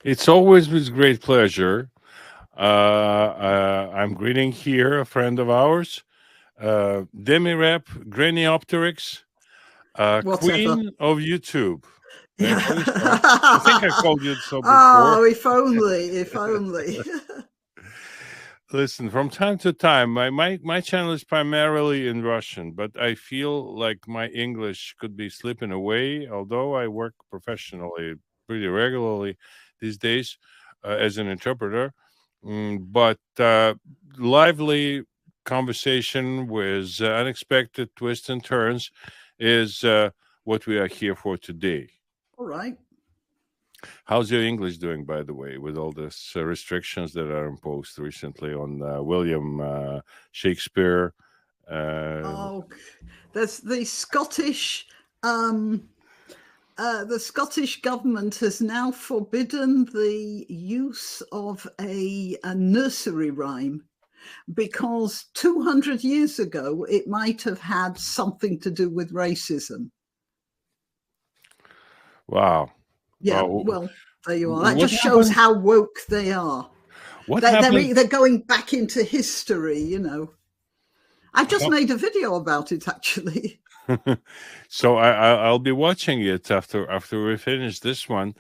It's always with great pleasure. I'm greeting here a friend of ours, Demirep granniopteryx, Whatever. queen of YouTube. May I Yeah. call you so? I think I called you so before. Oh, if only, if only. Listen, from time to time, my channel is primarily in Russian, but I feel like my English could be slipping away, although I work professionally pretty regularly these days as an interpreter. But lively conversation with unexpected twists and turns is what we are here for today. All right. How's your English doing, by the way, with all these restrictions that are imposed recently on William Shakespeare? Uh, Oh, there's um, the Scottish government has now forbidden the use of a nursery rhyme because 200 years ago it might have had something to do with racism. wow. Yeah, Uh, well, there you are. That what just shows happened? how woke they are. What They're, happened? they're, they're going back into history, you know. I just How- made a video about it, actually. so I'll be watching it after we finish this one.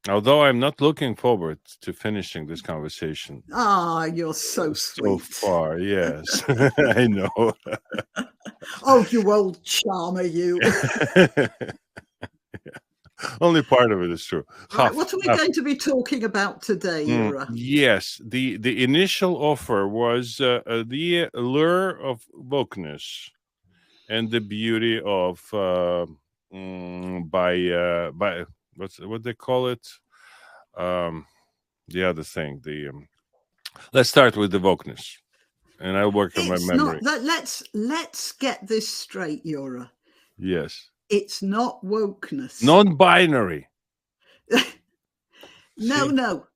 Although I'm not looking forward to finishing this conversation Ah, you're so so sweet. far. Yes, I know. Oh, you old charmer, you. Only part of it is true. Right, Half, what are we half. going to be talking about today, Yura? Yes, the initial offer was the allure of wokeness and the beauty of by what they call it, um, the other thing. The let's start with the wokeness, and I'll work on my It's not memory. that. Let's get this straight, Yura. Yes, It's not wokeness. non-binary. No, See, no.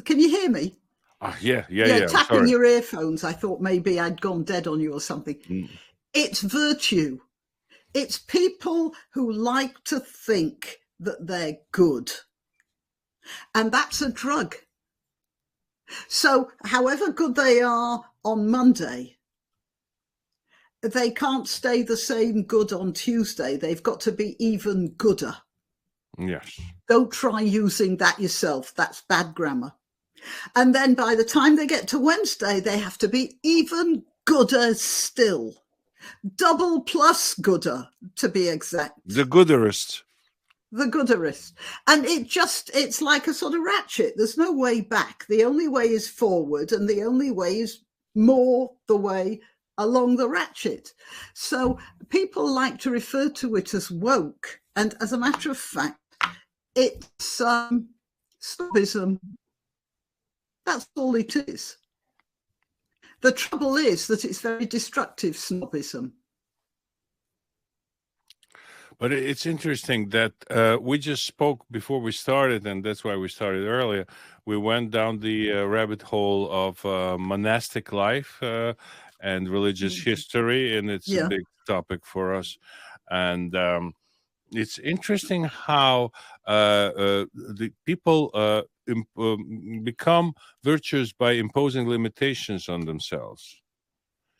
Can you hear me? yeah, yeah, Yeah, yeah. I'm tapping sorry. your earphones. I thought maybe I'd gone dead on you or something. Mm, It's virtue. It's people who like to think that they're good. And that's a drug. So, however good they are on Monday, they can't stay the same good on Tuesday. They've got to be even gooder. yes. Don't try using that yourself. That's bad grammar. And then by the time they get to Wednesday, they have to be even gooder still. Double plus gooder, to be The exact. gooderist. The gooderist. And it's like a sort of ratchet. There's no way back. The only way is forward, and the only way is more the way along the ratchet. So people like to refer to it as woke. And as a matter of fact, it's snobism. That's all it is. The trouble is that it's very destructive snobism. But it's interesting that we just spoke before we started, and that's why we started earlier. We went down the rabbit hole of monastic life and religious history, and it's a Yeah. big topic for us. And it's interesting how the people become virtuous by imposing limitations on themselves,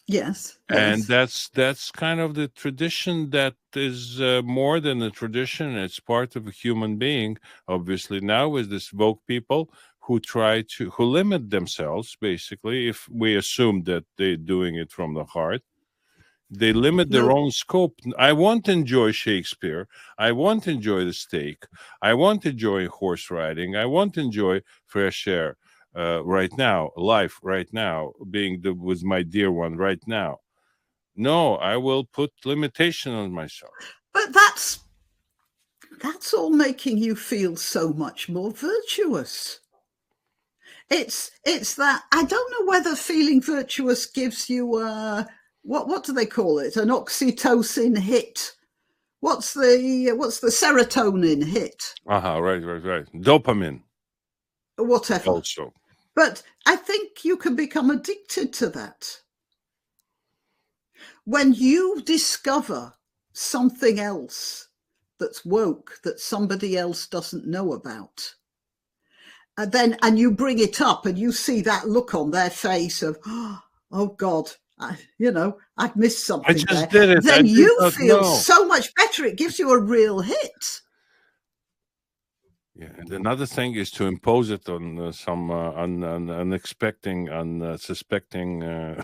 Yes. and Yes. that's kind of the tradition that is more than a tradition. It's part of a human being. Obviously now with this woke people who limit themselves, basically, if we assume that they're doing it from the heart, they limit their No. own scope. I won't enjoy Shakespeare. I won't enjoy the steak. I won't enjoy horse riding. I won't enjoy fresh air right now, life right now, being with my dear one right now. No, I will put limitation on myself. But that's all making you feel so much more virtuous. It's that I don't know whether feeling virtuous gives you what do they call it? An oxytocin hit. What's the serotonin hit? Aha, right. Dopamine Whatever. also. But I think you can become addicted to that. When you discover something else that's woke that somebody else doesn't know about, and you bring it up and you see that look on their face of, oh God, I've missed I something just there. did it. I Then did you not feel know. so much better. It gives you a real hit. Yeah, and another thing is to impose it on some unexpecting, unsuspecting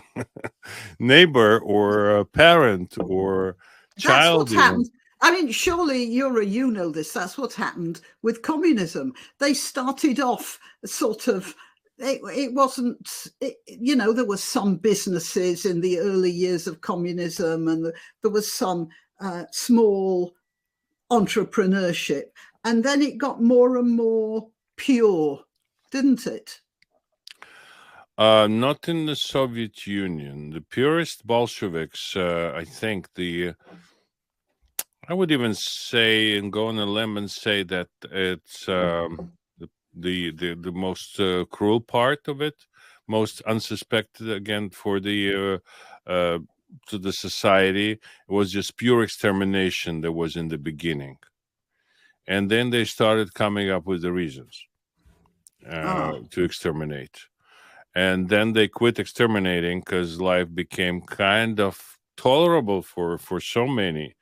neighbor or parent or That's child, what even. happened. I mean, surely Yura, you know this. That's what happened with communism. They started off sort of. It wasn't. There was some businesses in the early years of communism, and there was some small entrepreneurship, and then it got more and more pure, didn't it? Not in the Soviet Union. The purest Bolsheviks, I think I would even say and go on a limb and say that it's the most cruel part of it, most unsuspected again for the to the society. It was just pure extermination that was in the beginning, and then they started coming up with the reasons to exterminate, and then they quit exterminating because life became kind of tolerable for so many.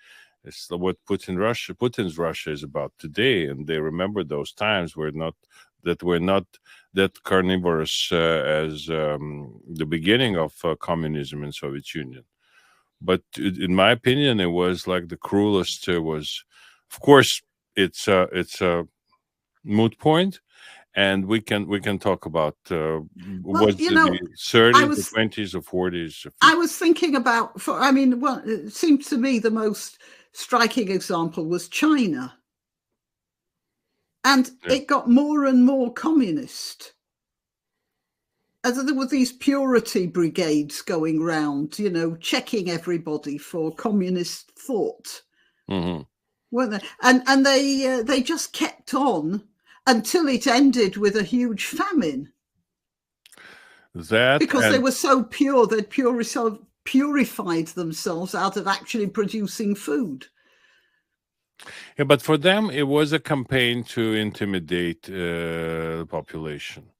It's what Putin's Russia is about today, and they remember those times were not that carnivorous as the beginning of communism in Soviet Union. But in my opinion, it was like the cruelest. Was, of course, it's a moot point, and we can talk about Well, was it the I 30s, the was 20s, or 40s. I was thinking about. Well, it seems to me the most striking example was China, and Yeah. it got more and more communist. As there were these purity brigades going round, checking everybody for communist thought, Hmm. weren't they? And they just kept on until it ended with a huge famine That because they and were so pure. They'd purified themselves out of actually producing food. Yeah, but for them, it was a campaign to intimidate the population.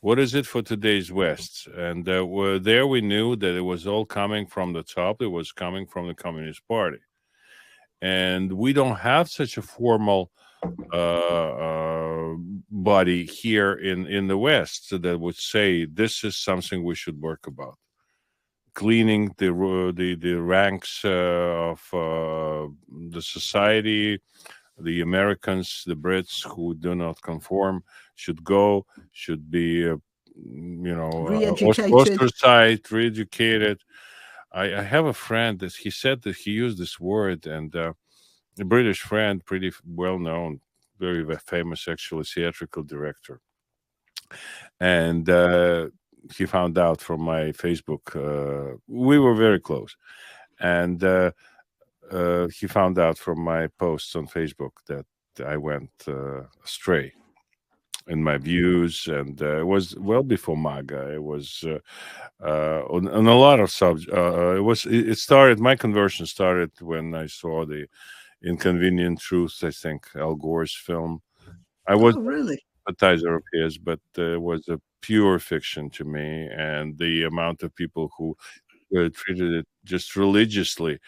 What is it for today's West? And there we knew that it was all coming from the top. It was coming from the Communist Party. And we don't have such a formal body here in the West that would say this is something we should work about. Cleaning the ranks of the society. The Americans, the Brits who do not conform should go, should be, Re-educated. ostracized, re-educated. I have a friend that he said that he used this word, and a British friend, pretty well known, very famous, actually, theatrical director. And he found out from my Facebook, we were very close. And he found out from my posts on Facebook that I went astray in my views, and it was well before MAGA. It was on a lot of subjects. It started. My conversion started when I saw the Inconvenient Truth. I think Al Gore's film. I was Oh, really? a sympathizer of his, but it was a pure fiction to me, and the amount of people who treated it just religiously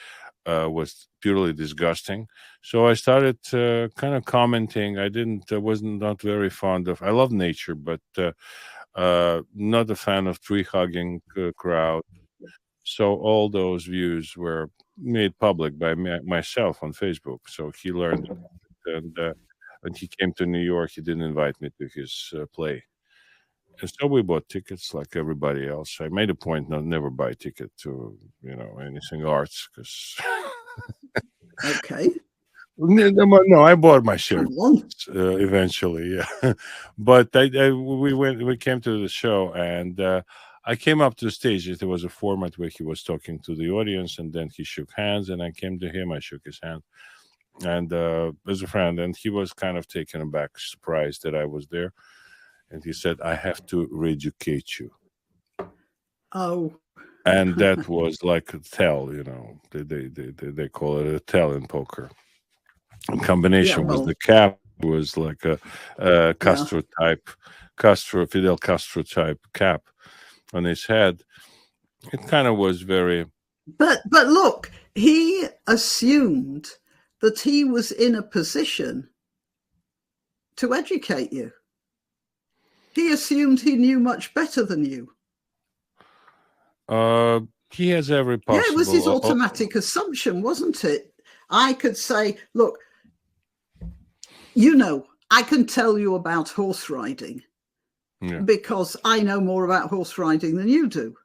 was purely disgusting. So I started kind of commenting. I didn't, wasn't not very fond of. I love nature, but not a fan of tree hugging crowd. So all those views were made public by myself on Facebook. So he learned, and when he came to New York, he didn't invite me to his play. And so we bought tickets like everybody else. I made a point not never buy a ticket to anything arts because Okay. no, I bought my share Come on. eventually. Yeah, but we came to the show, and I came up to the stage. There was a format where he was talking to the audience, and then he shook hands, and I came to him. I shook his hand, and as a friend, and he was kind of taken aback, surprised that I was there, and he said, "I have to re-educate you." Oh. And that was like a tell, they call it a tell in poker. In Yeah, combination with well, the cap was like a, Yeah. Fidel Castro type cap on his head. It kind of was very. But look, he assumed that he was in a position to educate you. He assumed he knew much better than you. He has every Yeah, it was his possible. automatic assumption, wasn't it? I could say, look, you know, I can tell you about horse riding because I know more about horse riding than you do.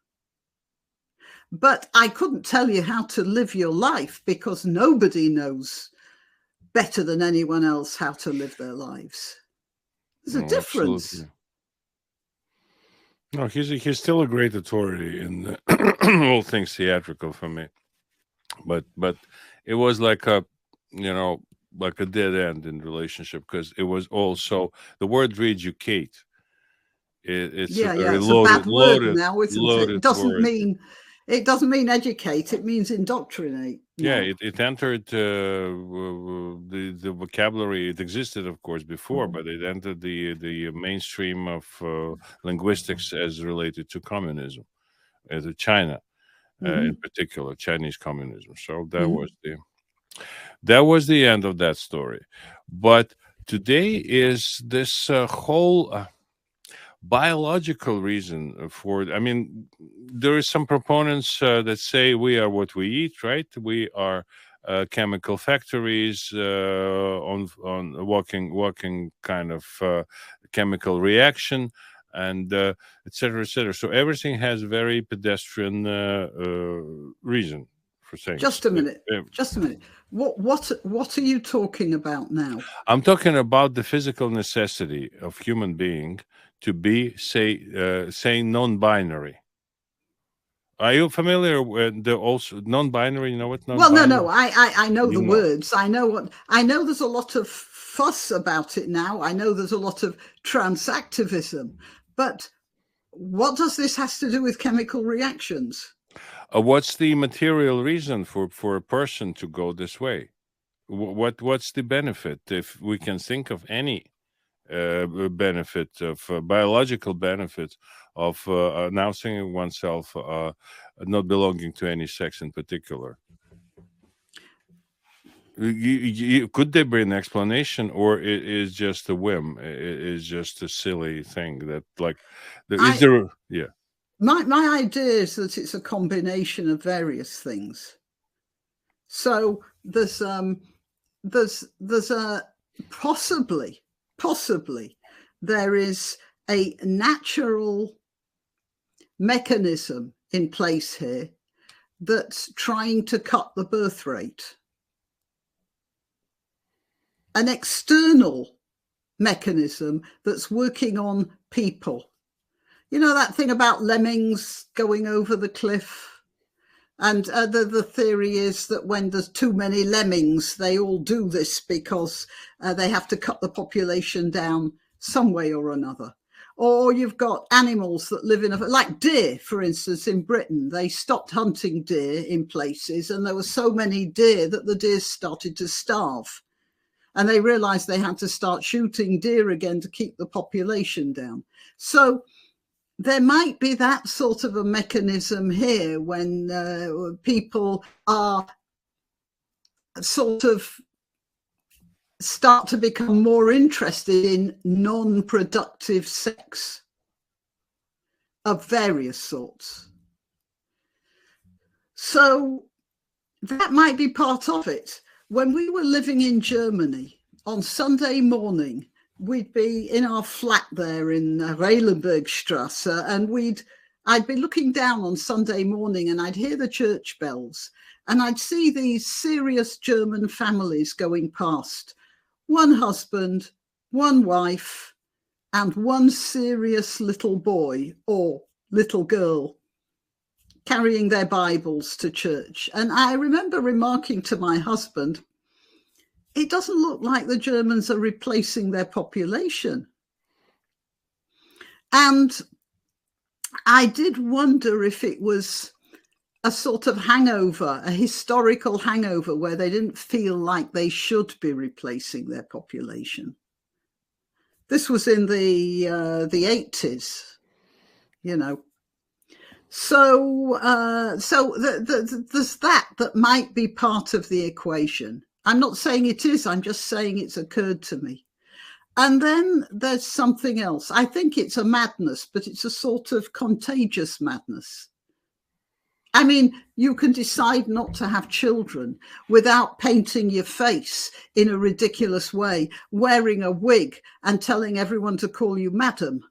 But I couldn't tell you how to live your life because nobody knows better than anyone else how to live their lives. There's a difference. Absolutely. No, he's still a great authority in all things theatrical for me. But it was like a, like a dead end in relationship because it was also the word "reeducate." It's a very It's a bad word loaded now, isn't it? It doesn't mean educate. It means indoctrinate. Yeah, it entered the vocabulary. It existed, of course, before, but it entered the mainstream of linguistics as related to communism, to China in particular, Chinese communism. So that was the end of that story. But today is this whole biological reason for. I mean, there is some proponents that say we are what we eat, right? We are chemical factories on walking kind of chemical reaction, and etc. etc. So everything has very pedestrian reason for saying. Just a minute. Just a minute. What are you talking about now? I'm talking about the physical necessity of human being to be, say non-binary. Are you familiar with the also non-binary? You know what non-binary? Well, no. I know the words. I know there's a lot of fuss about it now. I know there's a lot of transactivism. But what does this has to do with chemical reactions? What's the material reason for a person to go this way? What's the benefit, if we can think of any benefit of biological benefit of announcing oneself not belonging to any sex in particular? Could there be an explanation, or it is just a whim? It is just a silly thing that, like, is there? Yeah. My idea is that it's a combination of various things. So there's a possibly there is a natural mechanism in place here that's trying to cut the birth rate. An external mechanism that's working on people. You know that thing about lemmings going over the cliff? And the theory is that when there's too many lemmings, they all do this because they have to cut the population down some way or another. Or you've got animals that live like deer, for instance, in Britain. They stopped hunting deer in places, and there were so many deer that the deer started to starve. And they realized they had to start shooting deer again to keep the population down. So there might be that sort of a mechanism here when people are sort of start to become more interested in non-productive sex of various sorts. So that might be part of it. When we were living in Germany, on Sunday morning, we'd be in our flat there in Reilenbergstrasse, and I'd be looking down on Sunday morning, and I'd hear the church bells, and I'd see these serious German families going past. One husband, one wife, and one serious little boy or little girl carrying their Bibles to church. And I remember remarking to my husband, it doesn't look like the Germans are replacing their population. And I did wonder if it was a sort of hangover, a historical hangover, where they didn't feel like they should be replacing their population. This was in the 80s, you know. So there's that might be part of the equation. I'm not saying it is, I'm just saying it's occurred to me. And then there's something else. I think it's a madness, but it's a sort of contagious madness. I mean, you can decide not to have children without painting your face in a ridiculous way, wearing a wig and telling everyone to call you madam.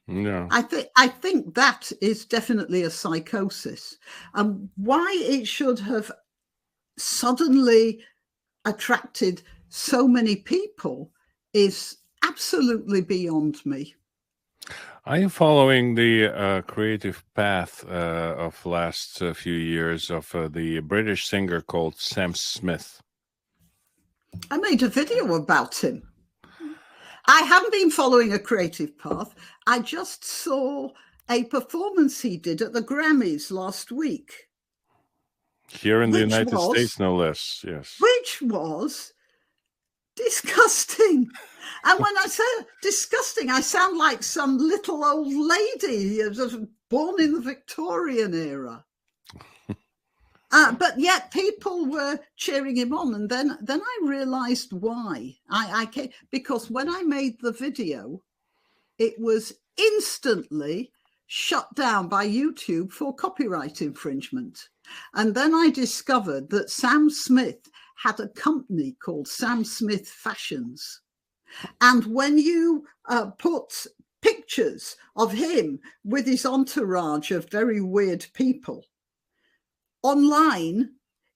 No. I think that is definitely a psychosis. And why it should have suddenly attracted so many people is absolutely beyond me. Are you following the creative path of last few years of the British singer called Sam Smith? I made a video about him. I haven't been following a creative path. I just saw a performance he did at the Grammys last week. Here in the United States, no less, yes. Which was disgusting. And when I say disgusting, I sound like some little old lady born in the Victorian era. But yet people were cheering him on. And then I realized why. I came, because when I made the video, it was instantly shut down by YouTube for copyright infringement. And then I discovered that Sam Smith had a company called Sam Smith Fashions. And when you put pictures of him with his entourage of very weird people online,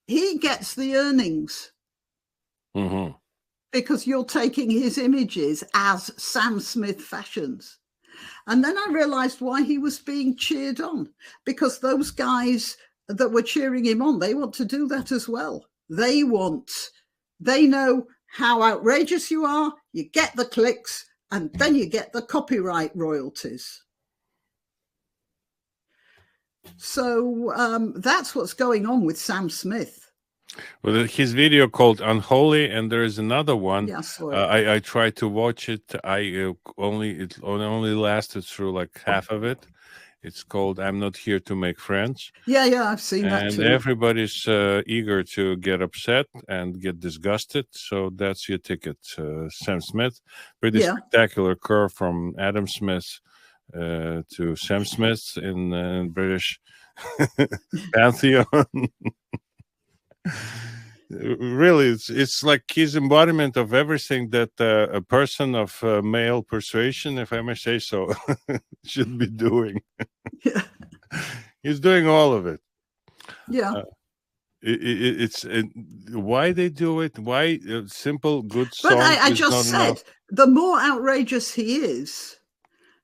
he gets the earnings. Mm-hmm. Because you're taking his images as Sam Smith Fashions. And then I realized why he was being cheered on, because those guys that were cheering him on, they want to do that as well. They know how outrageous you are, you get the clicks, and then you get the copyright royalties. So that's what's going on with Sam Smith. Well, his video called "Unholy," and there is another one. Yeah, I tried to watch it. It only lasted through like half of it. It's called "I'm Not Here to Make Friends." Yeah, I've seen that too. And everybody's eager to get upset and get disgusted. So that's your ticket, Sam Smith. Pretty spectacular curve from Adam Smith to Sam Smith in British pantheon. Really, it's like his embodiment of everything that a person of male persuasion, if I may say so, should be doing. Yeah. He's doing all of it. Yeah. It's why they do it. Why simple good song? But I just said enough. The more outrageous he is,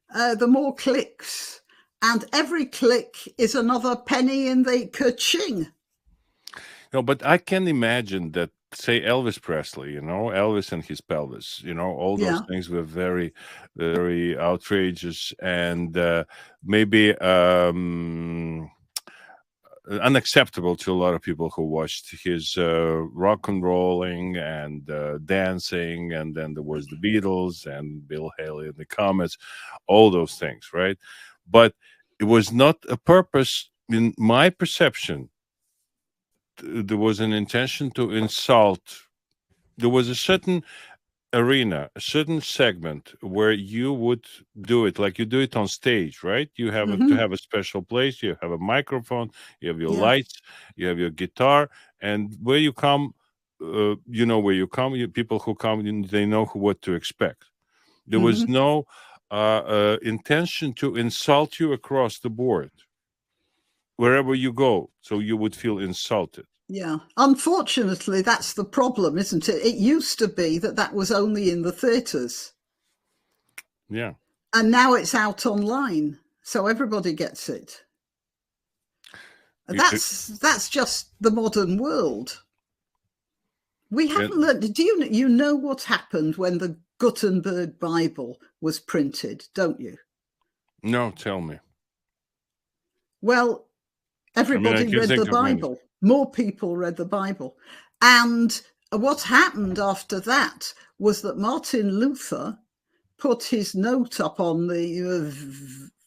the more clicks, and every click is another penny in the ka-ching. No, but I can imagine that, say, Elvis Presley, Elvis and his pelvis, all those things were very, very outrageous and maybe unacceptable to a lot of people who watched his rock and rolling and dancing. And then there was the Beatles and Bill Haley and the Comets, all those things, right? But it was not a purpose, in my perception. There was an intention to insult. There was a certain arena, a certain segment where you would do it like you do it on stage, right? You have to have a special place. You have a microphone. You have your lights. You have your guitar. And where you come, you know where you come. People who come, they know what to expect. There was no intention to insult you across the board. Wherever you go, so you would feel insulted. Yeah. Unfortunately, that's the problem, isn't it? It used to be that was only in the theatres. Yeah. And now it's out online, so everybody gets it. That's just the modern world. We haven't learned. Do you know what happened when the Gutenberg Bible was printed, don't you? No, tell me. Well, everybody read the Bible. More people read the Bible. And what happened after that was that Martin Luther put his note up on the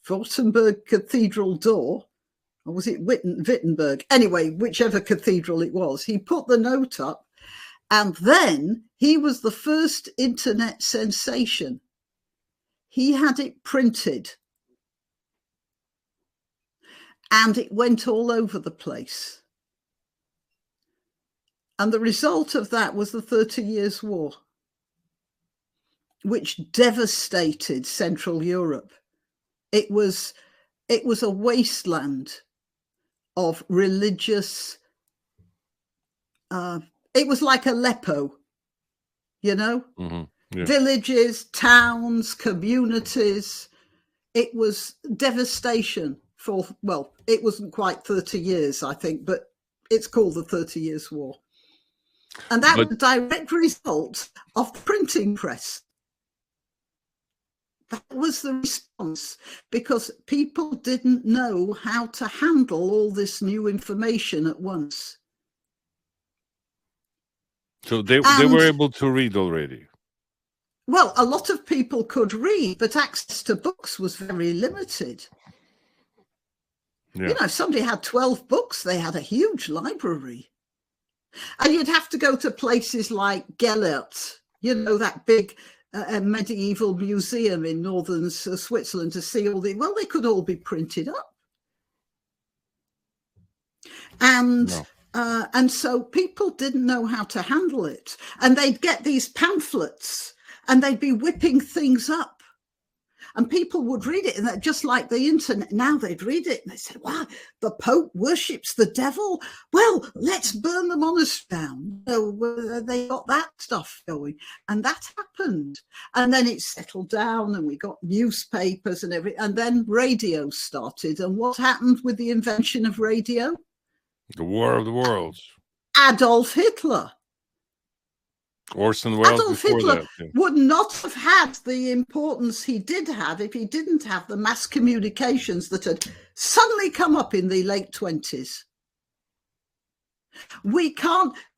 Wittenberg Cathedral door, or was it Wittenberg? Anyway, whichever cathedral it was, he put the note up, and then he was the first internet sensation. He had it printed, and it went all over the place. And the result of that was the 30 Years' War, which devastated Central Europe. It was a wasteland of religious, it was like Aleppo, you know, villages, towns, communities. It was devastation for, well, it wasn't quite 30 years, I think, but it's called the 30 Years' War. And that was a direct result of the printing press. That was the response, because people didn't know how to handle all this new information at once. So they were able to read already. Well, a lot of people could read, but access to books was very limited. Yeah. You know, if somebody had 12 books, they had a huge library. And you'd have to go to places like Gellert, you know, that big medieval museum in northern Switzerland to see all the, well, they could all be printed up. And so people didn't know how to handle it. And they'd get these pamphlets and they'd be whipping things up. And people would read it, and that, just like the internet, now they'd read it and they said, wow, the Pope worships the devil. Well, let's burn the monastery down. So they got that stuff going, and that happened. And then it settled down, and we got newspapers and everything. And then radio started. And what happened with the invention of radio? The War of the Worlds. Adolf Hitler. Orson Welles. Adolf Hitler would not have had the importance he did have if he didn't have the mass communications that had suddenly come up in the late 20s.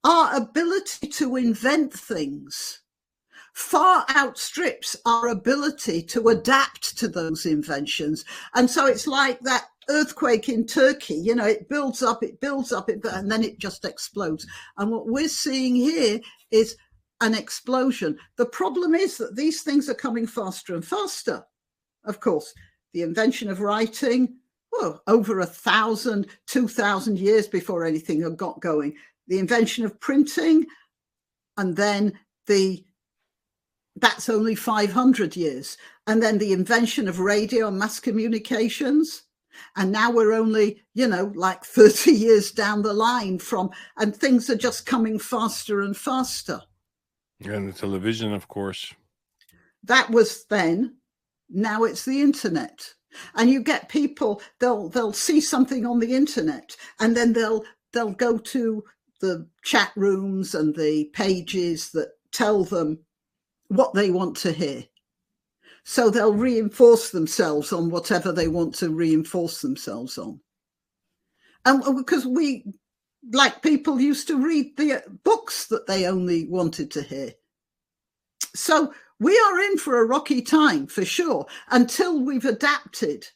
Our ability to invent things far outstrips our ability to adapt to those inventions. And so it's like that earthquake in Turkey, you know, it builds up, and then it just explodes. And what we're seeing here is an explosion. The problem is that these things are coming faster and faster. Of course, the invention of writing, well, over 1,000, 2,000 years before anything had got going. The invention of printing, and then that's only 500 years. And then the invention of radio and mass communications. And now we're only, you know, like 30 years down the line and things are just coming faster and faster. And the television, of course. That was then. Now it's the internet. And you get people, they'll see something on the internet, and then they'll go to the chat rooms and the pages that tell them what they want to hear. So they'll reinforce themselves on whatever they want to reinforce themselves on. And because like people used to read the books that they only wanted to hear. So we are in for a rocky time, for sure, until we've adapted.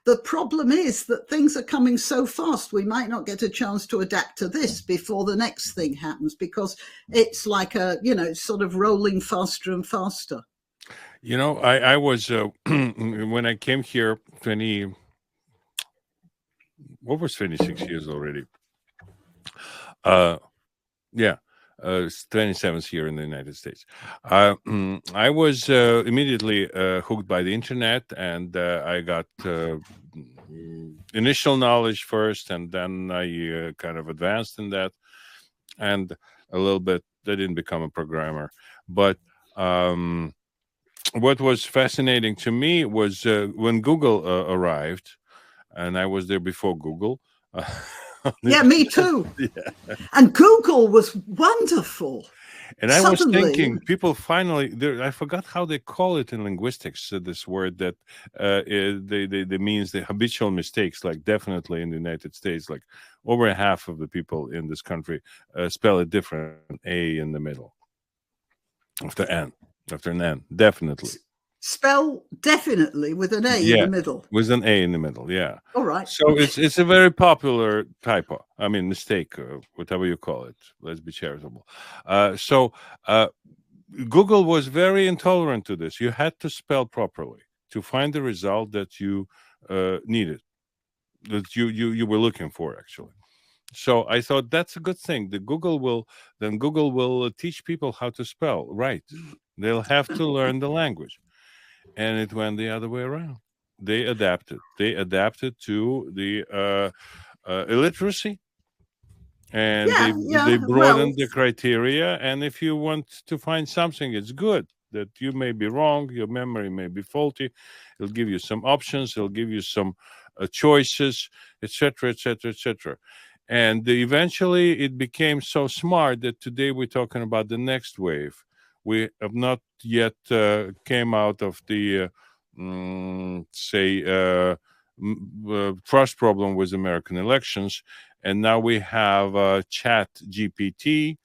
The problem is that things are coming so fast, we might not get a chance to adapt to this before the next thing happens, because it's like it's sort of rolling faster and faster. You know, I was, when I came here, 26 years already? 27th here in the United States. I was immediately hooked by the internet, and I got initial knowledge first, and then I kind of advanced in that, and a little bit. I didn't become a programmer, but what was fascinating to me was when Google arrived, and I was there before Google. Yeah, me too. Yeah. And Google was wonderful. And I was Suddenly, thinking, people finally, I forgot how they call it in linguistics, this word that they means the habitual mistakes, like definitely in the United States, like over half of the people in this country spell it different, A in the middle after N, after an N, definitely. spell definitely with an A in Yeah, the middle. with an A in the middle. Yeah. All right. So it's a very popular typo. I mean, mistake, whatever you call it. Let's be charitable. So Google was very intolerant to this. You had to spell properly to find the result that you needed, that you were looking for, actually. So I thought that's a good thing. Google will teach people how to spell right. They'll have to learn the language, and it went the other way around. They adapted. They adapted to the illiteracy, and Yeah, they yeah. Well, broadened the criteria. And if you want to find something, it's good that you may be wrong, your memory may be faulty. It'll give you some options. It'll give you some choices, etc., etc., etc. And eventually, it became so smart that today we're talking about the next wave. We have not yet came out of the say trust problem with American elections, and now we have Chat GPT,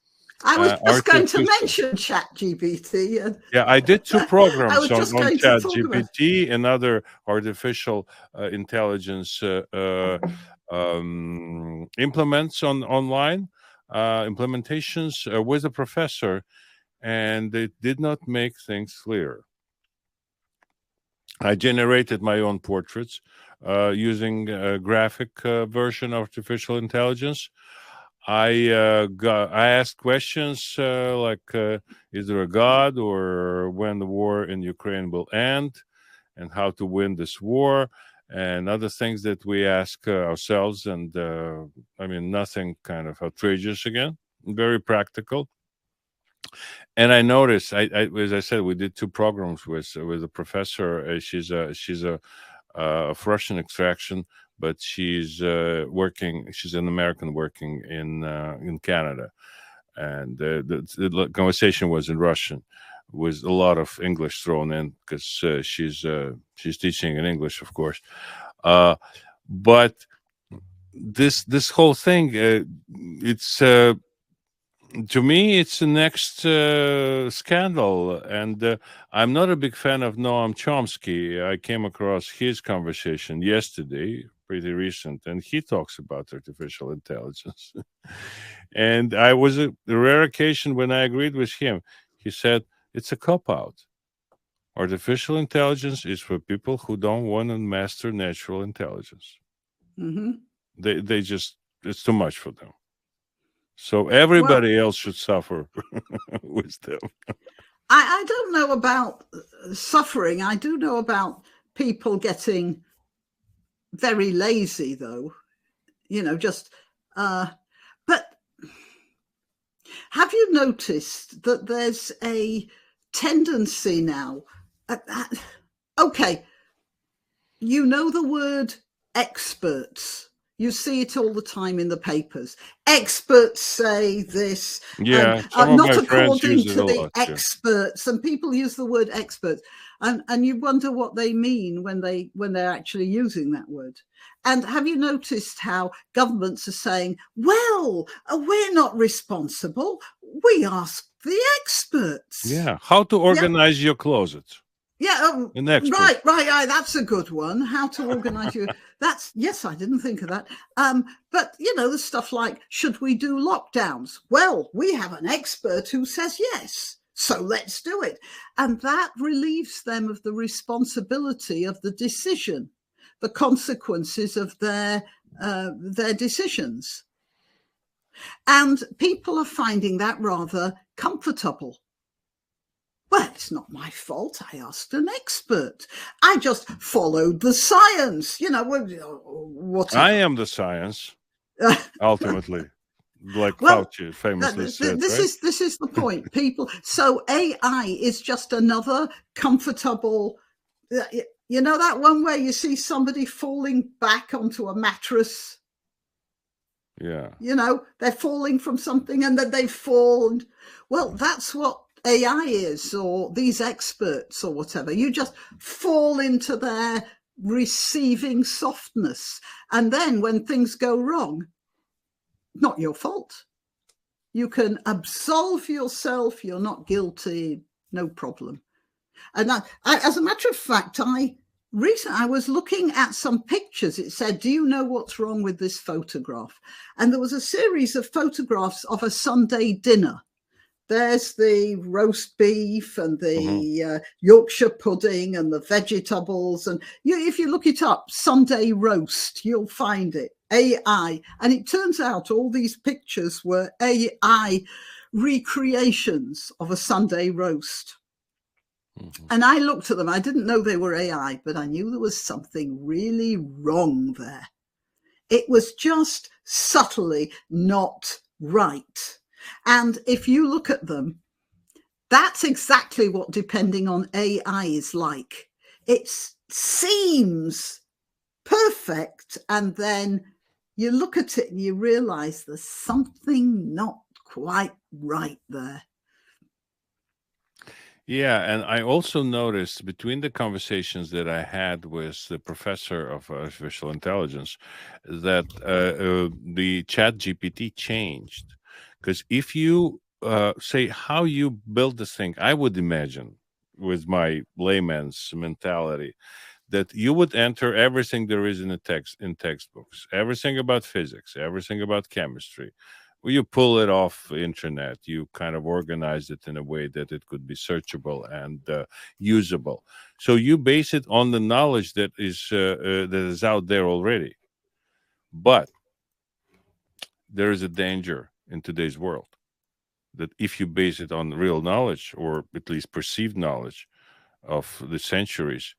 I was just going to artificial. mention ChatGPT, and Yeah, I did two I programs was just on going to Chat talk about. GPT and other artificial intelligence implements on online implementations with a professor, and it did not make things clear. I generated my own portraits using a graphic version of artificial intelligence. I asked questions like, "Is there a God?" or "When the war in Ukraine will end?" and "How to win this war?" and other things that we ask ourselves. And I mean, nothing kind of outrageous again. Very practical. And I noticed, as I said, we did two programs with a professor. She's a of Russian extraction, but she's working. She's an American working in Canada, and the conversation was in Russian, with a lot of English thrown in because she's teaching in English, of course. Uh, but this whole thing, it's to me, it's the next scandal. And I'm not a big fan of Noam Chomsky. I came across his conversation yesterday, pretty recent, and he talks about artificial intelligence. And I was a rare occasion when I agreed with him. He said, it's a cop out. Artificial intelligence is for people who don't want to master natural intelligence. Mm-hmm. They just, it's too much for them. So Well, everybody else should suffer with them. I don't know about suffering. I do know about people getting very lazy, though. Just. But have you noticed that there's a tendency now? Okay, you know the word experts. You see it all the time in the papers. Experts say this, and Yeah, some of not my friends according use it to a the lot. Yeah. experts. And people use the word experts, and you wonder what they mean when they're actually using that word. And have you noticed how governments are saying, "Well, we're not responsible. We ask the experts." Yeah. How to Yeah, organize your closet. yeah, An expert. right. That's a good one. How to organize you. That's yes, I didn't think of that. But the stuff like, should we do lockdowns? Well, we have an expert who says yes, so let's do it, and that relieves them of the responsibility of the decision, the consequences of their decisions, and people are finding that rather comfortable. Well, it's not my fault. I asked an expert. I just followed the science. I Whatever. am the science, ultimately, like Well, Fauci famously said, this right? is the point. People. So AI is just another comfortable. That one where you see somebody falling back onto a mattress. Yeah. You know, they're falling from something and then they've fallen. Well, that's what AI is, or these experts, or whatever. You just fall into their receiving softness. And then when things go wrong, not your fault. You can absolve yourself. You're not guilty. No problem. And as a matter of fact, I was looking at some pictures. It said, do you know what's wrong with this photograph? And there was a series of photographs of a Sunday dinner. There's the roast beef and the Yorkshire pudding and the vegetables. And if you look it up, Sunday roast, you'll find it. AI. And it turns out all these pictures were AI recreations of a Sunday roast. And I looked at them. I didn't know they were AI, but I knew there was something really wrong there. It was just subtly not right. And if you look at them, that's exactly what depending on AI is like. It seems perfect, and then you look at it and you realize there's something not quite right there. Yeah, and I also noticed between the conversations that I had with the professor of artificial intelligence that the chat GPT changed. Because if you say how you build this thing, I would imagine with my layman's mentality that you would enter everything there is in the text in textbooks, everything about physics, everything about chemistry. Well, you pull it off the internet. You kind of organize it in a way that it could be searchable and usable. So you base it on the knowledge that is out there already. But there is a danger in today's world that if you base it on real knowledge or at least perceived knowledge of the centuries,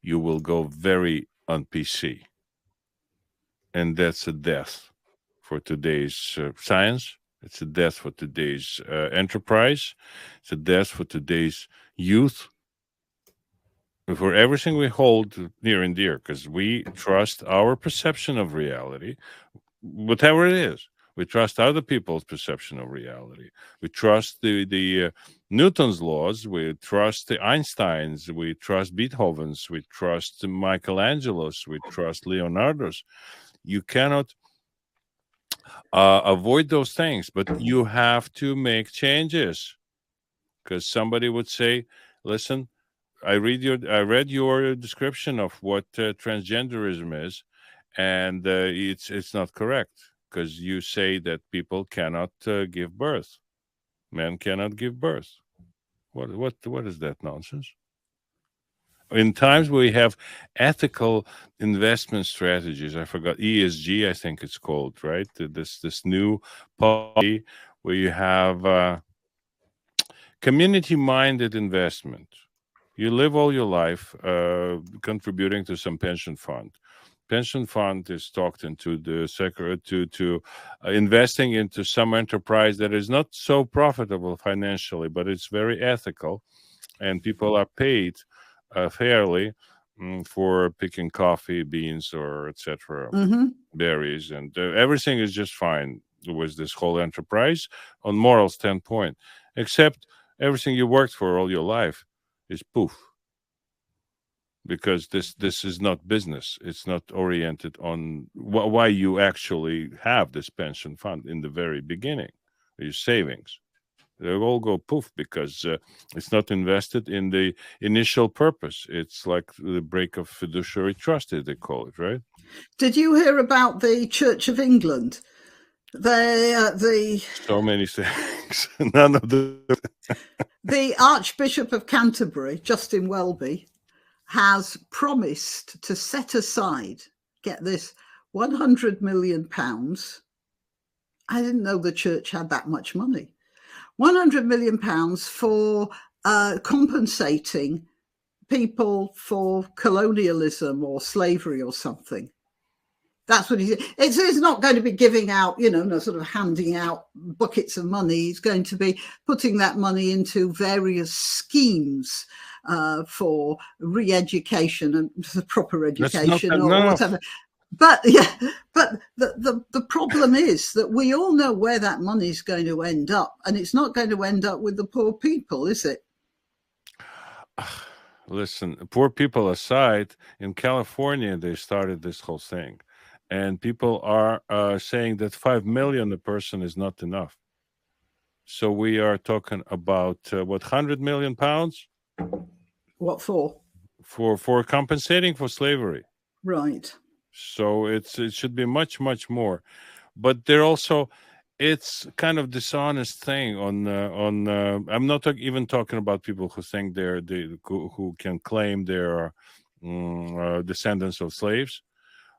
you will go very on PC, and that's a death for today's science. It's a death for today's enterprise. It's a death for today's youth, and for everything we hold near and dear, because we trust our perception of reality, whatever it is. We trust other people's perception of reality. We trust the Newton's laws. We trust the Einsteins. We trust Beethoven's. We trust Michelangelo's. We trust Leonardo's. You cannot avoid those things, but you have to make changes, because somebody would say, "Listen, I read your description of what transgenderism is, and it's not correct because you say that people cannot give birth, men cannot give birth. What is that nonsense?" In times where we have ethical investment strategies, I forgot ESG, I think it's called, right? This new policy where you have community-minded investment. You live all your life contributing to some pension fund. Pension fund is talked into the to investing into some enterprise that is not so profitable financially, but it's very ethical, and people are paid fairly for picking coffee beans or etc. berries, and everything is just fine with this whole enterprise on moral standpoint, except everything you worked for all your life is poof, because this is not business. It's not oriented on why you actually have this pension fund in the very beginning, your savings. They all go poof because it's not invested in the initial purpose. It's like the break of fiduciary trust, as they call it, right? Did you hear about the Church of England? So many things. None of the the Archbishop of Canterbury, Justin Welby, has promised to set aside, get this, £100 million. I didn't know the church had that much money. £100 million for compensating people for colonialism or slavery or something. That's what he's. It's not going to be giving out, no sort of handing out buckets of money. He's going to be putting that money into various schemes for re-education and proper education or whatever. but yeah, but the problem is that we all know where that money is going to end up, and it's not going to end up with the poor people, is it? Listen, poor people aside, in California they started this whole thing, and people are saying that 5 million a person is not enough. So we are talking about what, 100 million pounds What for? for compensating for slavery. Right. So it should be much more, but they're also, it's kind of dishonest thing on. I'm not even talking about people who think who can claim they're descendants of slaves.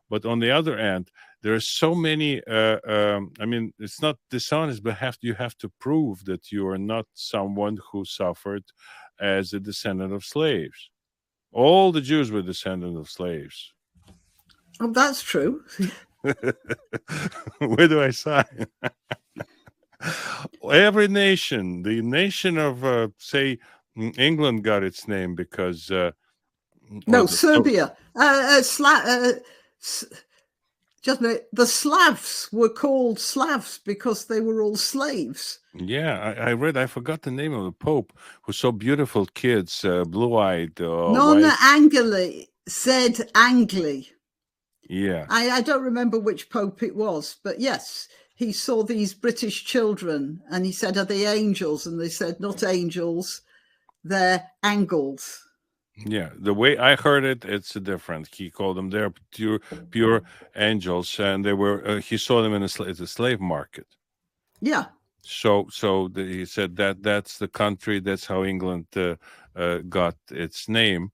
But on the other end, there are so many. I mean, it's not dishonest, but you have to prove that you are not someone who suffered as a descendant of slaves. All the Jews were descendants of slaves. Oh, that's true. Where do I sign? Every nation, the nation of, say, England got its name because, or No, Serbia. Just a minute. The Slavs were called Slavs because they were all slaves. yeah, I read, I forgot the name of the Pope, who saw beautiful kids, blue-eyed, Non white. Angli, said Angli. Yeah, I don't remember which Pope it was, but yes, he saw these British children and he said, "Are they angels?" And they said, "Not angels, they're angles." yeah. The way I heard it, it's different. He called them, they're pure angels, and they were. He saw them in the slave market. Yeah. He said that that's the country. That's how England got its name,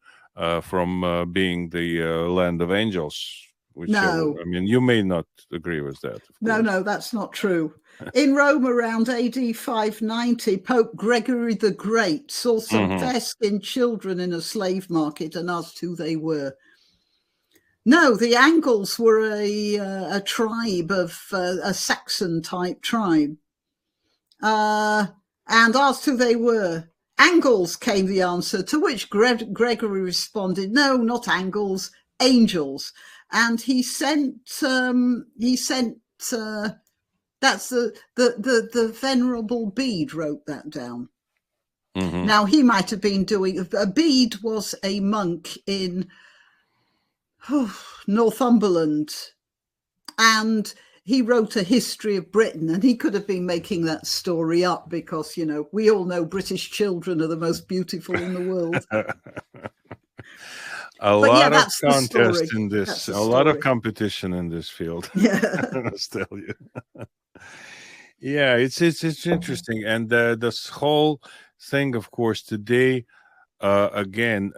from being the land of angels. Whichever. No, I mean, you may not agree with that, of no, course. no, that's not true. In Rome around AD 590, Pope Gregory the Great saw some Hmm. fair skinned children in a slave market and asked who they were. No, the Angles were a tribe of a Saxon type tribe. And asked who they were. Angles, came the answer, to which Gregory responded, "No, not angles, angels." And he sent that's the Venerable Bede wrote that down. Hmm. Now he might have been doing. Bede was a monk in Northumberland, and he wrote a history of Britain, and he could have been making that story up because, you know, we all know British children are the most beautiful in the world. A But yeah, lot of that's the contest story. in That's this, the a lot of story. competition in this field. Yeah. I must tell you. Yeah, it's interesting, and this whole thing, of course, today, again,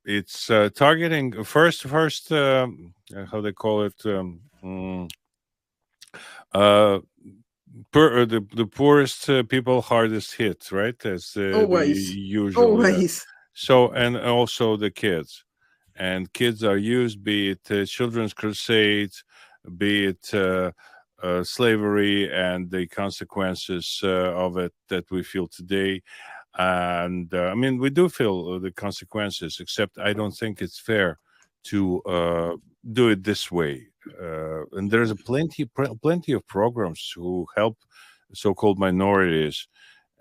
it's targeting first, how they call it, uh, the poorest people hardest hit, right? As the Always. usual, yeah. Always. So, and also the kids, and kids are used, be it children's crusades, be it slavery and the consequences of it that we feel today. And I mean, we do feel the consequences, except I don't think it's fair to do it this way. And there's plenty of programs who help so-called minorities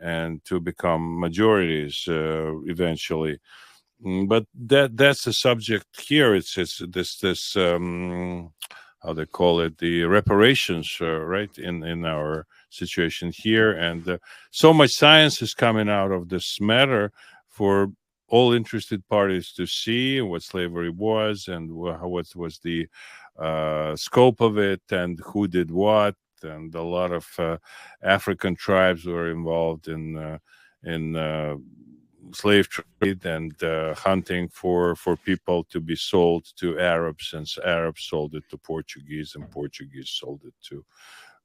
and to become majorities eventually. But that's the subject here. It's this how they call it, the reparations, right, in our situation here, and so much science is coming out of this matter for all interested parties to see what slavery was and what was the scope of it and who did what, and a lot of African tribes were involved in slave trade and hunting for people to be sold to Arabs, and Arabs sold it to Portuguese, and Portuguese sold it to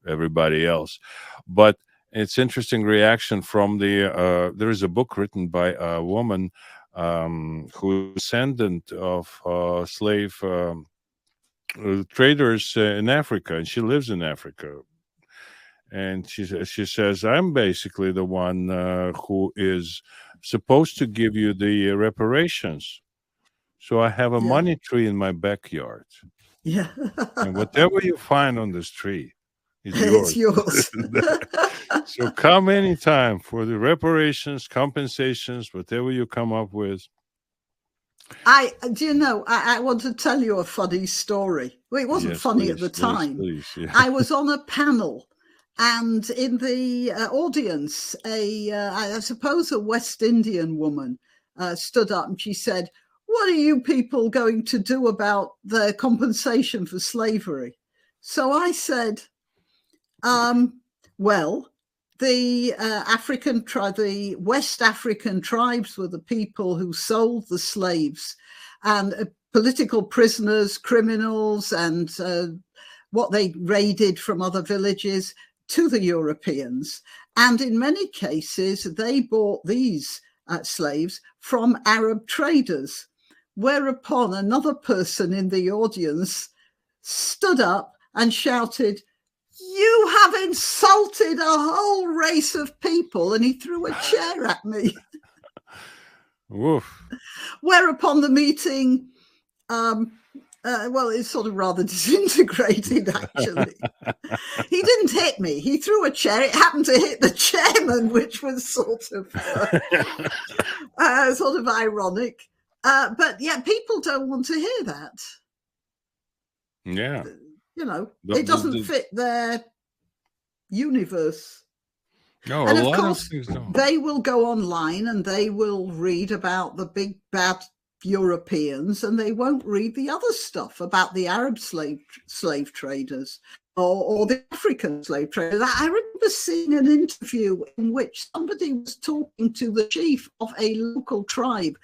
everybody else. But it's interesting reaction from the. There is a book written by a woman who is descendant of slave traders in Africa, and she lives in Africa. And she says, I'm basically the one who is supposed to give you the reparations. So I have a Yeah. money tree in my backyard. Yeah. And whatever you find on this tree is It's yours. yours. So come anytime for the reparations, compensations, whatever you come up with. Do you know, I want to tell you a funny story. Well, it wasn't Yes, funny at please, the please, time. please. Yeah. I was on a panel, and in the audience, I suppose a West Indian woman stood up and she said, "What are you people going to do about the compensation for slavery?" So I said, well, the the West African tribes were the people who sold the slaves, and political prisoners, criminals, and what they raided from other villages to the Europeans. And in many cases, they bought these slaves from Arab traders. Whereupon another person in the audience stood up and shouted, "You have insulted a whole race of people," and he threw a chair at me. Woof. Whereupon the meeting, well, it's sort of rather disintegrated, actually. He didn't hit me. He threw a chair. It happened to hit the chairman, which was sort of ironic. But yeah, people don't want to hear that. Yeah. You know, it doesn't fit their universe. No, And a of lot of course, things don't. they will go online and they will read about the big bad Europeans, and they won't read the other stuff about the Arab slave traders or the African slave traders. I remember seeing an interview in which somebody was talking to the chief of a local tribe.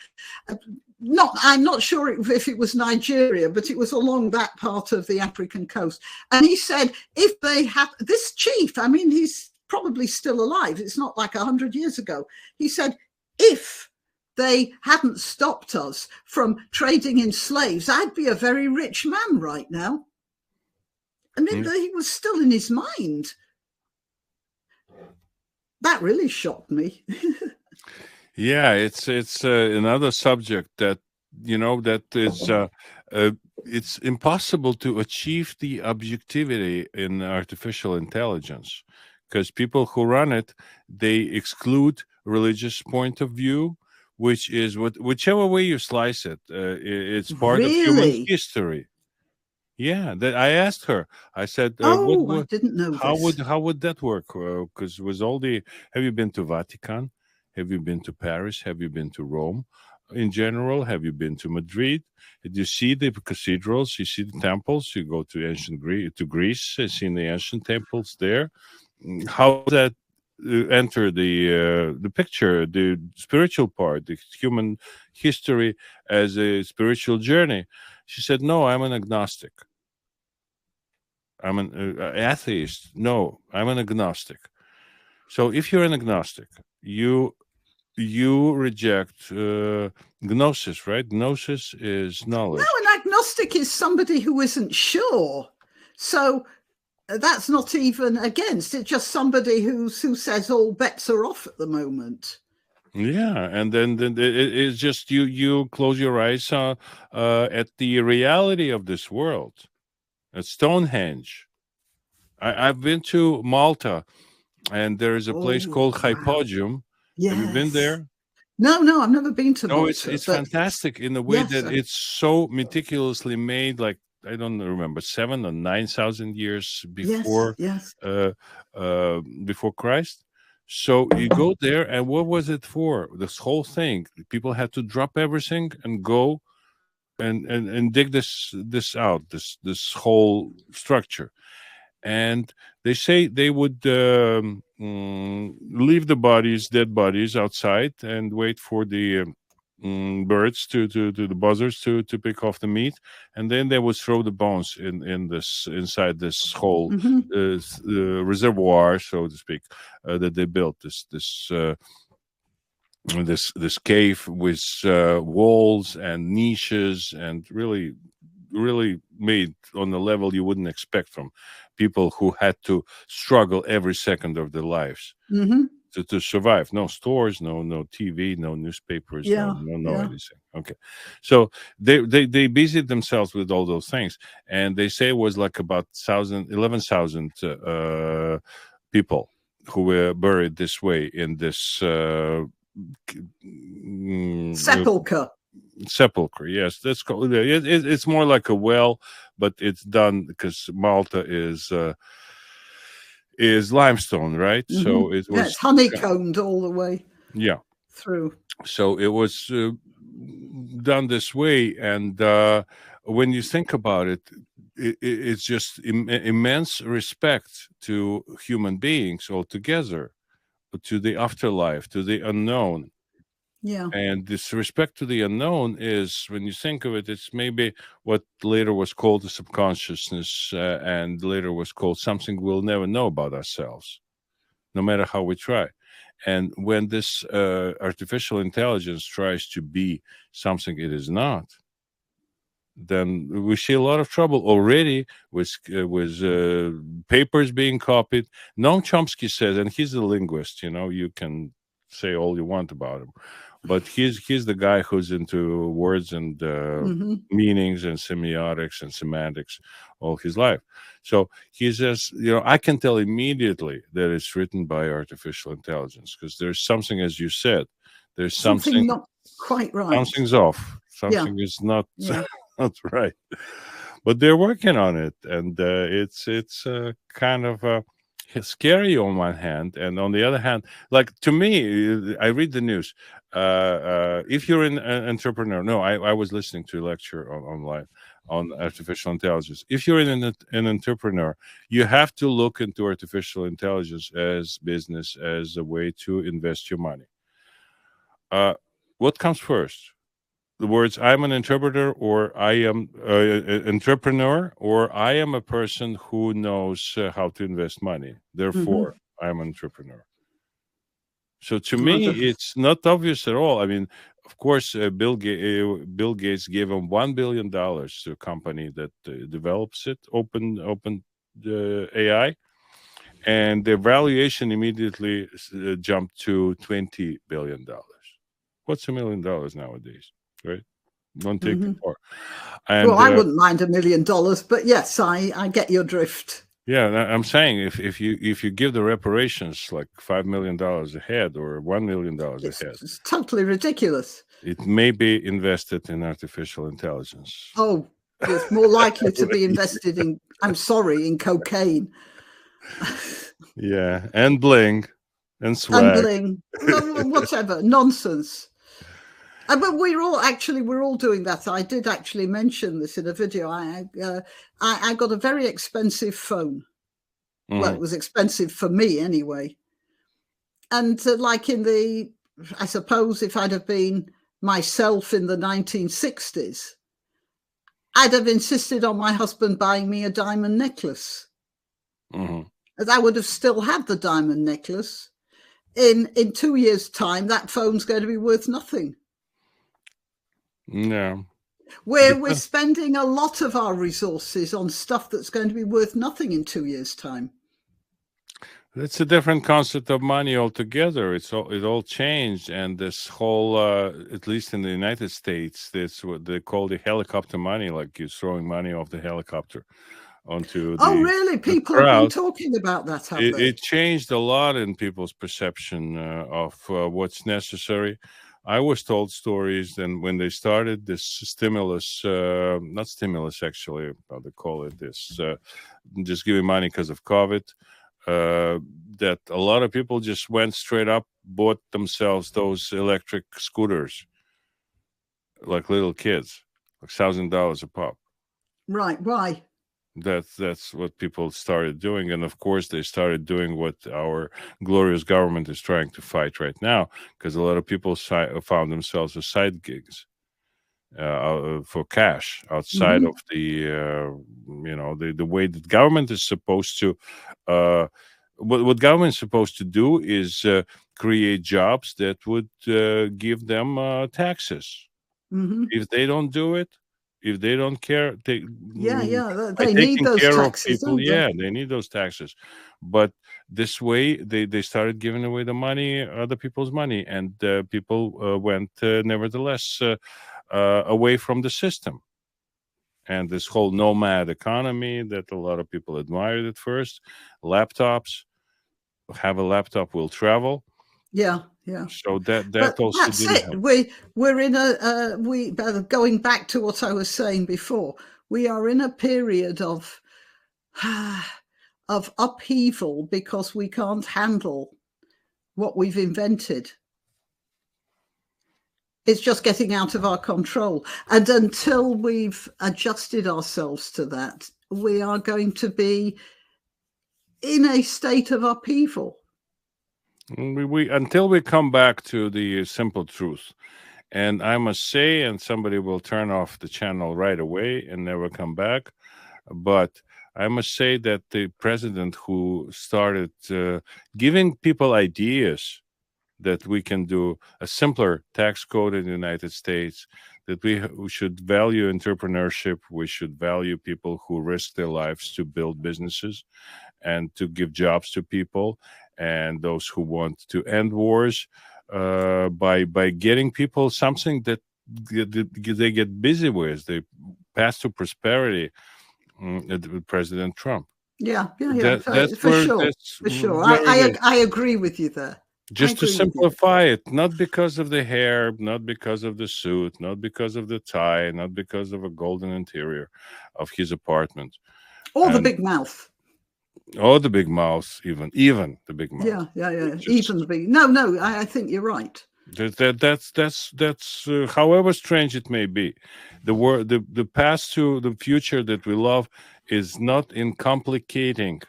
I'm not sure if it was Nigeria, but it was along that part of the African coast. And he said, if they had this chief, I mean, he's probably still alive. It's not like 100 years ago. He said, if they hadn't stopped us from trading in slaves, I'd be a very rich man right now. I mean, he was still in his mind. That really shocked me. Yeah, it's another subject that that is it's impossible to achieve the objectivity in artificial intelligence, because people who run it, they exclude religious point of view, which is whichever way you slice it, it's part of human Really? history. Yeah, that I asked her. I said, I didn't know this. how would that work? Because with all the, have you been to Vatican? Have you been to Paris? Have you been to Rome? In general, have you been to Madrid? Did you see the cathedrals? You see the temples? You go to Greece, see the ancient temples there. How does that enter the picture, the spiritual part, the human history as a spiritual journey? She said, "No, I'm an agnostic. I'm an atheist. No, I'm an agnostic." So if you're an agnostic, you reject gnosis, right? Gnosis is knowledge. No, an agnostic is somebody who isn't sure. So that's not even against. It's just somebody who says all bets are off at the moment. Yeah, and then it's just you close your eyes at the reality of this world, at Stonehenge. I've been to Malta, and there is a place called Hypodium. Yes. Have you been there? No, I've never been to Malta. No, it's fantastic in the way that it's so meticulously made. Like, I don't remember, 7 or 9,000 years before before Christ. So you go there, and what was it for? This whole thing, people had to drop everything and go and dig this out, this whole structure. And they say they would leave the dead bodies outside, and wait for the birds to the buzzers to pick off the meat, and then they would throw the bones in this inside this whole reservoir, so to speak, that they built this cave with walls and niches, and really made on a level you wouldn't expect from people who had to struggle every second of their lives. to survive. No stores, no TV, no newspapers, no Yeah. Yeah. anything. Okay, so they busied themselves with all those things, and they say it was like about 11,000 people who were buried this way in this Sepulcher. sepulcher. Yes, that's called. It's more like a well, but it's done because Malta is limestone, right? So it Yeah, was it's honeycombed all the way yeah. through. So it was done this way, and when you think about it, it's just immense respect to human beings altogether, to the afterlife, to the unknown. Yeah. And this respect to the unknown is, when you think of it, it's maybe what later was called the subconsciousness, and later was called something we'll never know about ourselves, no matter how we try. And when this artificial intelligence tries to be something it is not, then we see a lot of trouble already with papers being copied. Noam Chomsky says, and he's a linguist. You can say all you want about him, but he's the guy who's into words and meanings and semiotics and semantics all his life. So he says, I can tell immediately that it's written by artificial intelligence because there's something, as you said, there's Something not quite right. something's off. Yeah. Something is not Yeah. not right. But they're working on it, and it's kind of scary on one hand, and on the other hand, like to me, I read the news. If you're an entrepreneur, no, I was listening to a lecture online on artificial intelligence. If you're an entrepreneur, you have to look into artificial intelligence as business, as a way to invest your money. What comes first? The words "I'm an interpreter" or "I am an entrepreneur" or "I am a person who knows how to invest money. Therefore, I'm an entrepreneur." So to me, it's not obvious at all. I mean, of course, Bill Gates gave him $1 billion to a company that develops it, open AI, and the valuation immediately jumped to $20 billion. What's $1 million nowadays, right? Don't take it far. And Well, I wouldn't mind $1 million, but yes, I get your drift. yeah, I'm saying if you give the reparations like $5 million a head or $1 million a head, It's totally ridiculous. it may be invested in artificial intelligence. Oh, it's more likely to be invested in, I'm sorry, in cocaine. Yeah, and bling and swag. And bling. Whatever. Nonsense. But we're all doing that. I did actually mention this in a video. I got a very expensive phone. Well, it was expensive for me anyway. And like I suppose if I'd have been myself in the 1960s, I'd have insisted on my husband buying me a diamond necklace. As I would have still had the diamond necklace. In 2 years' time, that phone's going to be worth nothing. No. We're spending a lot of our resources on stuff that's going to be worth nothing in 2 years' time. It's a different concept of money altogether. It all changed, and this whole, at least in the United States, that's what they call the helicopter money. Like you're throwing money off the helicopter onto oh, really? People have been talking about that, have they? It changed a lot in people's perception of what's necessary. I was told stories then when they started this stimulus, not stimulus actually, how they call it this, just giving money because of COVID, that a lot of people just went straight up, bought themselves those electric scooters, like little kids, like $1,000 a pop. Right, why? That's what people started doing, and of course they started doing what our glorious government is trying to fight right now, because a lot of people found themselves with side gigs for cash outside of the the way that government is supposed to. What government is supposed to do is create jobs that would give them taxes. If they don't do it, if they don't care, they need those taxes. People, yeah, they need those taxes. But This way, they started giving away the money, other people's money, and people went nevertheless away from the system. And this whole nomad economy that a lot of people admired at first, laptops, have a laptop will travel. Yeah, yeah. So that But also that's didn't it. help. We're in a going back to what I was saying before. We are in a period of of upheaval because we can't handle what we've invented. It's just getting out of our control. And until we've adjusted ourselves to that, we are going to be in a state of upheaval. We until we come back to the simple truth. And I must say, and somebody will turn off the channel right away and never come back. But I must say that the president who started giving people ideas that we can do a simpler tax code in the United States, that we should value entrepreneurship, we should value people who risk their lives to build businesses and to give jobs to people, and those who want to end wars by getting people something that they get busy with, they pass to prosperity. President Trump. Yeah, yeah, yeah, That's for where sure, that's for sure. where it is. I agree with you there. I Just to agree with you. simplify it, not because of the hair, not because of the suit, not because of the tie, not because of a golden interior of his apartment, Or the and big mouth. oh, the big mouth, even the big mouth. Yeah, yeah, yeah. Even the Just big. No, no. I think you're right. that's however strange it may be, the past to the future that we love is not in complicating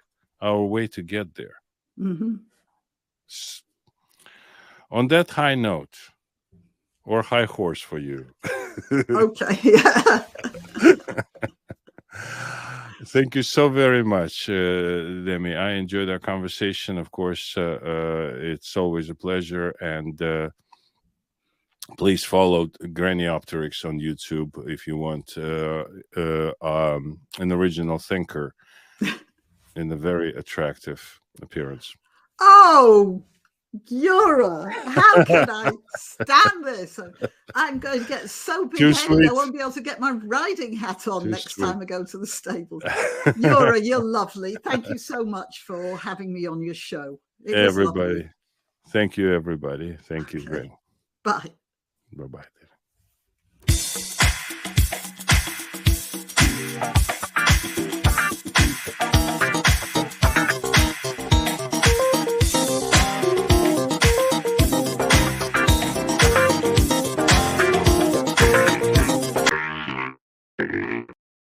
our way to get there. Hmm. S- on that high note, or high horse for you. Okay. Yeah. Thank you so very much, Demi. I enjoyed our conversation. Of course, it's always a pleasure. And please follow Granniopteryx on YouTube if you want an original thinker in a very attractive appearance. Oh, Yura, how can I stand this? I'm going to get so Too big-headed I sweet. won't be able to get my riding hat on Too next sweet. time I go to the stables. Yura, you're lovely. Thank you so much for having me on your show. It was lovely. Everybody. Thank you, everybody. Thank you, Okay. Granny. Bye. Bye bye.